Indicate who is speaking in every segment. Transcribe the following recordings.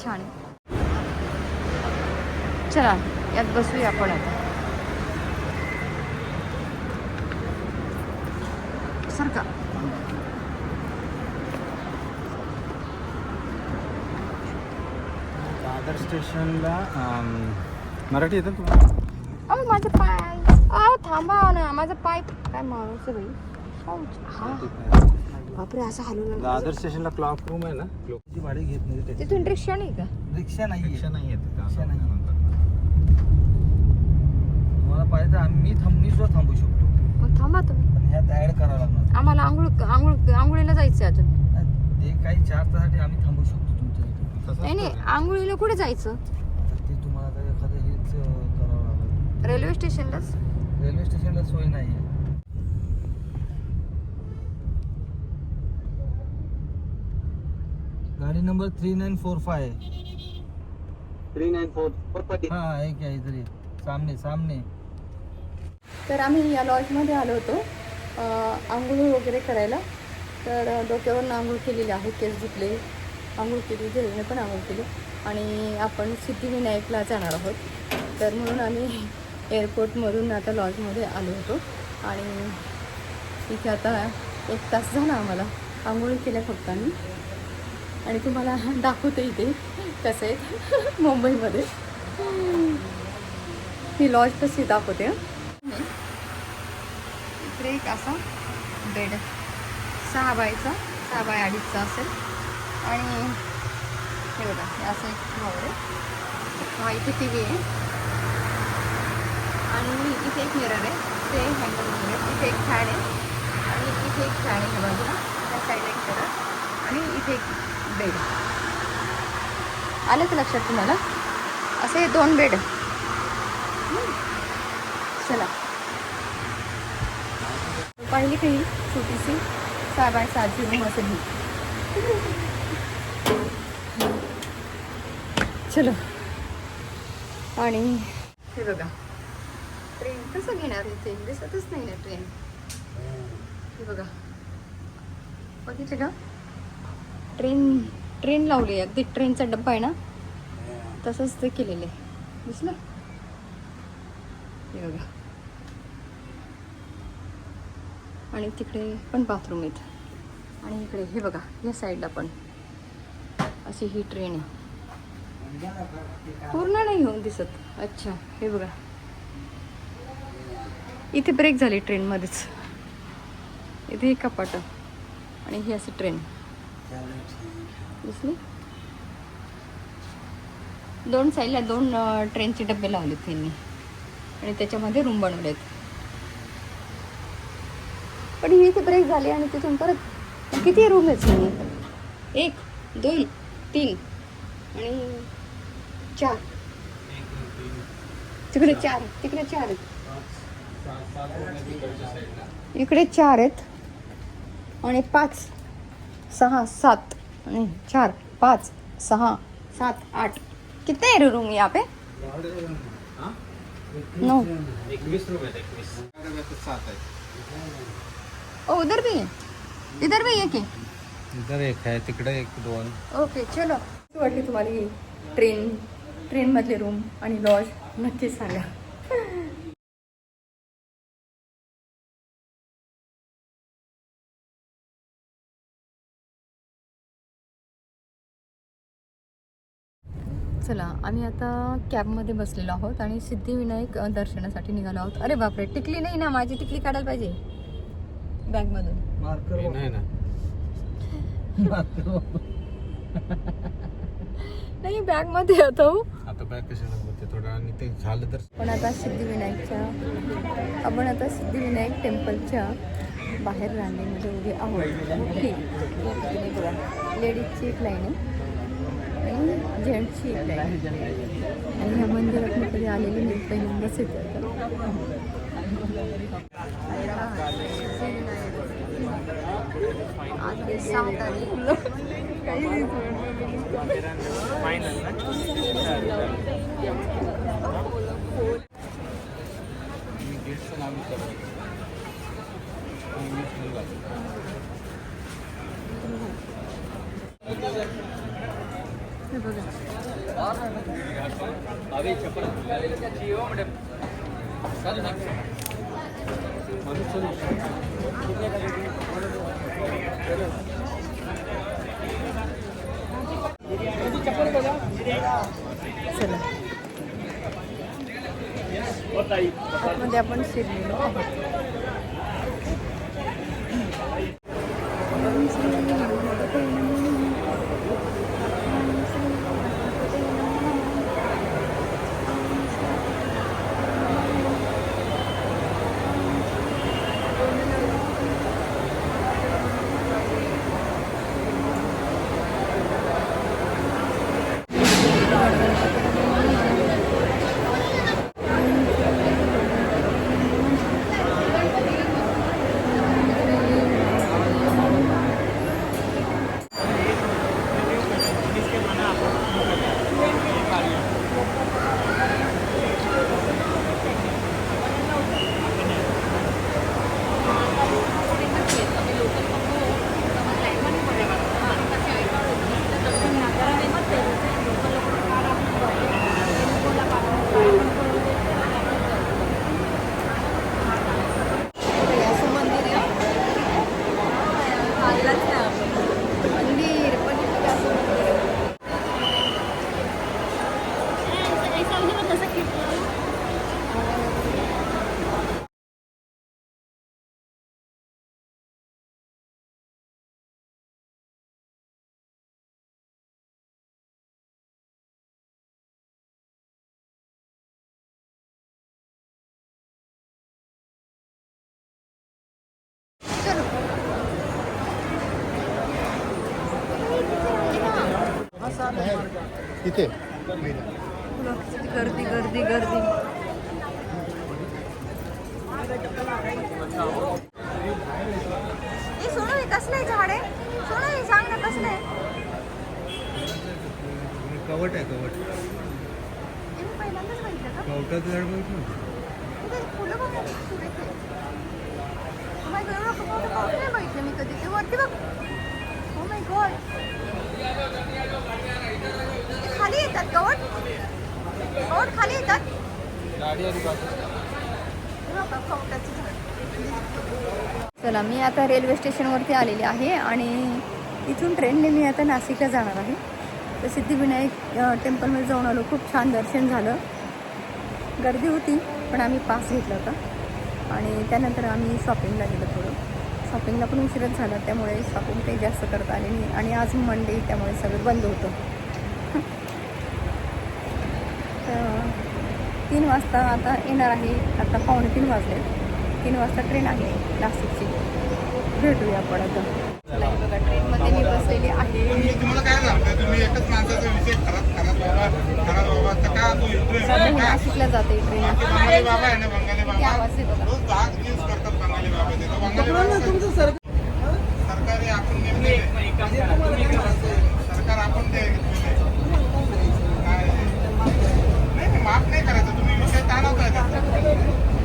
Speaker 1: छान आहे. चला यात बसूया आपण आता. सारखा
Speaker 2: दादर स्टेशनला मराठी येतं तुम्हाला?
Speaker 1: अहो माझं पाय, थांबा ना, माझं पाय काय माणूस आहे बाई. हा बापरे, असं हलवलं.
Speaker 2: दादर स्टेशनला क्लॉक रूम आहे ना, लोकांची भाडी घेत नाही
Speaker 1: तिथून रिक्षा नाही का?
Speaker 2: रिक्षा नाही, रिक्षा नाही येत. रिक्षा नाही.
Speaker 3: तुम्हाला पाहिजे तर मी सुद्धा थांबू शकतो.
Speaker 1: मग थांबा तुम्ही.
Speaker 3: पण ह्यात ऍड करावं लागणार.
Speaker 1: आम्हाला आंघोळीला जायचं अजून.
Speaker 3: ते काही 4 तासासाठी आम्ही थांबू शकतो तुमच्या.
Speaker 1: नाही आंघोळीला कुठे जायचं?
Speaker 3: ते तुम्हाला आता एखादं हेच करावं लागेल.
Speaker 1: रेल्वे स्टेशनलाच.
Speaker 3: रेल्वे स्टेशनला सोय नाही आहे. गाडी नंबर 3945.
Speaker 2: 3945.
Speaker 3: हा एक आहे इथे सामने.
Speaker 1: तर आम्ही या लॉजमध्ये आलो होतो आंघोळ वगैरे करायला. तर डोक्यावरून आंघोळ केलेली आहे, केस धुतले, आंघोळ केली, झेलने पण आंघोळ केली. आणि आपण सिद्धिविनायकला जाणार आहोत. तर म्हणून आम्ही एअरपोर्टमधून आता लॉजमध्ये आलो होतो. आणि इथे आता 1 तास झाला आम्हाला आंघोळी केल्या फक्त आम्ही. आणि तुम्हाला दाखवते इथे कसं आहे मुंबईमध्ये ही लॉज कशी दाखवते. इकडे एक असा बेड 6 बायचा 6 बाय 2.5चा असेल. आणि हे बघा हे असं एक फ्लोअर आहे. हा इथे टी व्ही आहे. आणि इथे एक मिरर आहे, ते हँडल वगैरे. इथे एक फॅन आहे आणि इथे एक फॅन आहे बाजूला, त्या साईडला एक मिरर आणि इथे एक बेड. आलं का लक्षात तुम्हाला? असे 2 बेड. चला पाहिली काही छोटीशी 6 बाय 7ची रूम असेल ही. चलो. आणि हे बघा ट्रेन कसं घेणार इथे, दिसतच नाही ना ट्रेन. हे बघा बघितलं का, ट्रेन लावली, अगदी ट्रेनचा डब्बा आहे ना तसंच ते केलेलं आहे, दिसलं. हे बघा. आणि तिकडे पण बाथरूम आहेत. आणि इकडे हे बघा या साईडला पण अशी ही ट्रेन आहे. पूर्ण नाही होऊन दिसत. अच्छा हे बघा इथे ब्रेक झाली ट्रेनमध्येच. इथे एक कपाट आणि ही अशी ट्रेन दिसली. 2 साईडला 2 ट्रेनचे डबे लावलेत त्यांनी आणि त्याच्यामध्ये रूम बनवलेत. पण ही इथे ब्रेक झाली आणि तिथून परत किती रूम आहेत? 1 2 3 आणि 4. तिकडे 4 तिकडे 4 आहेत. इकडे 4 आहेत आणि 5 6 7 आणि 4 5 6 7 8. कितने है रूम यहाँ पे? 9.
Speaker 2: 21 रूम आहेत. 21 7 आहेत.
Speaker 1: ओ उधर भी है, इधर भी है की?
Speaker 2: इधर एक आहे, तिकडे 1 2.
Speaker 1: ओके चलो. वाटली तुम्हाला ही ट्रेनमधले रूम आणि लॉज नक्कीच सांगा. चला आम्ही आता कॅबमध्ये बसलेलो आहोत आणि सिद्धिविनायक दर्शनासाठी निघालो आहोत. अरे बापरे, टिकली नाही ना, माझी टिकली काढायला पाहिजे बॅगमधून.
Speaker 3: मार्कर
Speaker 2: नाही ना,
Speaker 1: नाही बॅगमध्ये होतो.
Speaker 2: आता बॅग कशाला होते थोडं, आणि ते झालं तर.
Speaker 1: आपण आता सिद्धिविनायक टेम्पलच्या बाहेर रांगेमध्ये उभे आहोत. मोठी लेडीजची एक लाईन आहे आणि जेंट्सची एक लाईन आहे. आणि ह्या मंदिरात मी कधी आलेली नाही, पहिल्यांदाच येते. आज 6 तारीख हे बघा. चला आतमध्ये आपण शिरलेलो आहोत.
Speaker 2: इथे
Speaker 1: गर्दी गर्दी गर्दी. हे सोनू हे कसलं आहे झाड आहे? सोनू हे सांग ना कसलं आहे?
Speaker 2: कवट आहे कवट.
Speaker 1: हे मी पहिल्यांदाच बघितलं का?
Speaker 2: कवटाचं झाड बघितलं.
Speaker 1: ते फुलं बघ ना, सुरेख आहे. Oh my God, एवढं मोठं कवट नाही बघितलं मी कधी. ते वरती बघ. Oh my God. ते खाली येतात कवट? कवट खाली येतात? चला मी आता रेल्वे स्टेशनवरती आलेले आहे आणि इथून ट्रेनने मी आता नाशिकला जाणार आहे. तर सिद्धिविनायक टेम्पलमध्ये जाऊन आलो. खूप छान दर्शन झालं. गर्दी होती पण आम्ही पास घेतला होता आणि त्यानंतर आम्ही शॉपिंगला गेलो. थोडं शॉपिंगला पण उशीरच झाला त्यामुळे शॉपिंग काही जास्त करता आली नाही आणि आज मंडे त्यामुळे सगळं बंद होतं. 3 वाजता आता येणार आहे. आता 2:45 वाजले. 3 वाजता ट्रेन आहे नाशिकची. भेटूया आपण आता. चला हे बघा ट्रेनमध्ये मी बसलेली आहे.
Speaker 2: तुम्हाला काय सांगताय तुम्ही एकच माणसाचा विषय खराब बाबा तर काय तो
Speaker 1: सध्या मी नाशिकला जाते ट्रेन.
Speaker 2: बंगाली बाबा आहे ना बंगाली
Speaker 1: किती
Speaker 2: बाबा
Speaker 1: आवाज आहे बघा.
Speaker 2: रोज 10 यूज करतात बंगाली बाबा ते बंगाली बाबा सरकारी आपण नेमले सरकार आपण ते नाही माफ नाही करायचं. तुम्ही विषय ताणवताय त्याचा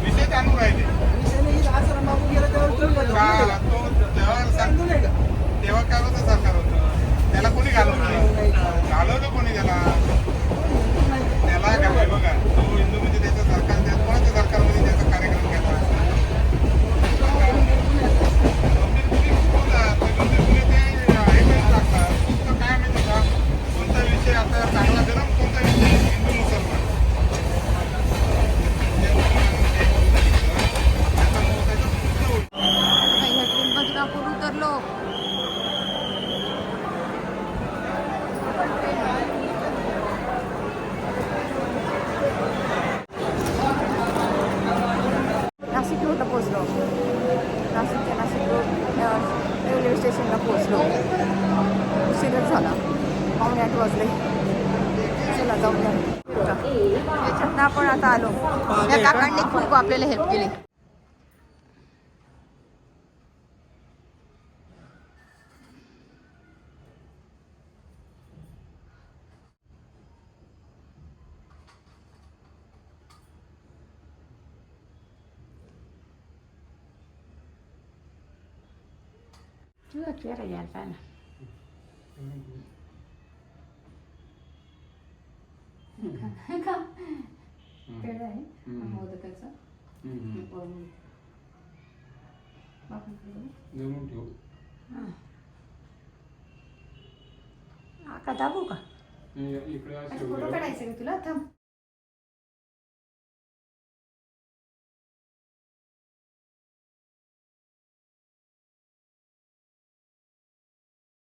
Speaker 2: विषय ताणून राहिले तेव्हा काय होतं सरकार होतं त्याला कोणी घालवलं कोणी त्याला काय बघा तो हिंदू म्हणजे त्याचं सरकार कोणाच्या सरकारमध्ये त्याचा कार्यक्रम घेतला तुम्ही ते हे करून टाकतात. तुमचं काय माहिती का कोणता विषय आता चांगला गरम कोणता विषय हिंदू मुसलमान
Speaker 1: बदलापूर उतरलो. नाशिक रोडला पोहोचलो. नाशिकच्या नाशिक रोड रेल्वे स्टेशनला पोहोचलो. उशीरच झाला. 7:45 वाजले. चला जाऊया. याच्यातनं आपण आता आलो. या काकांनी खूप आपल्याला हेल्प केली.
Speaker 4: Chưa kira ya sana.
Speaker 1: का पेढा आहे मोदकाचा वरून बापांकडे जाऊ.
Speaker 2: जमून ठेव.
Speaker 1: का दाबू का
Speaker 2: इकडे असे
Speaker 1: फोटो काढायचे का तुला थांब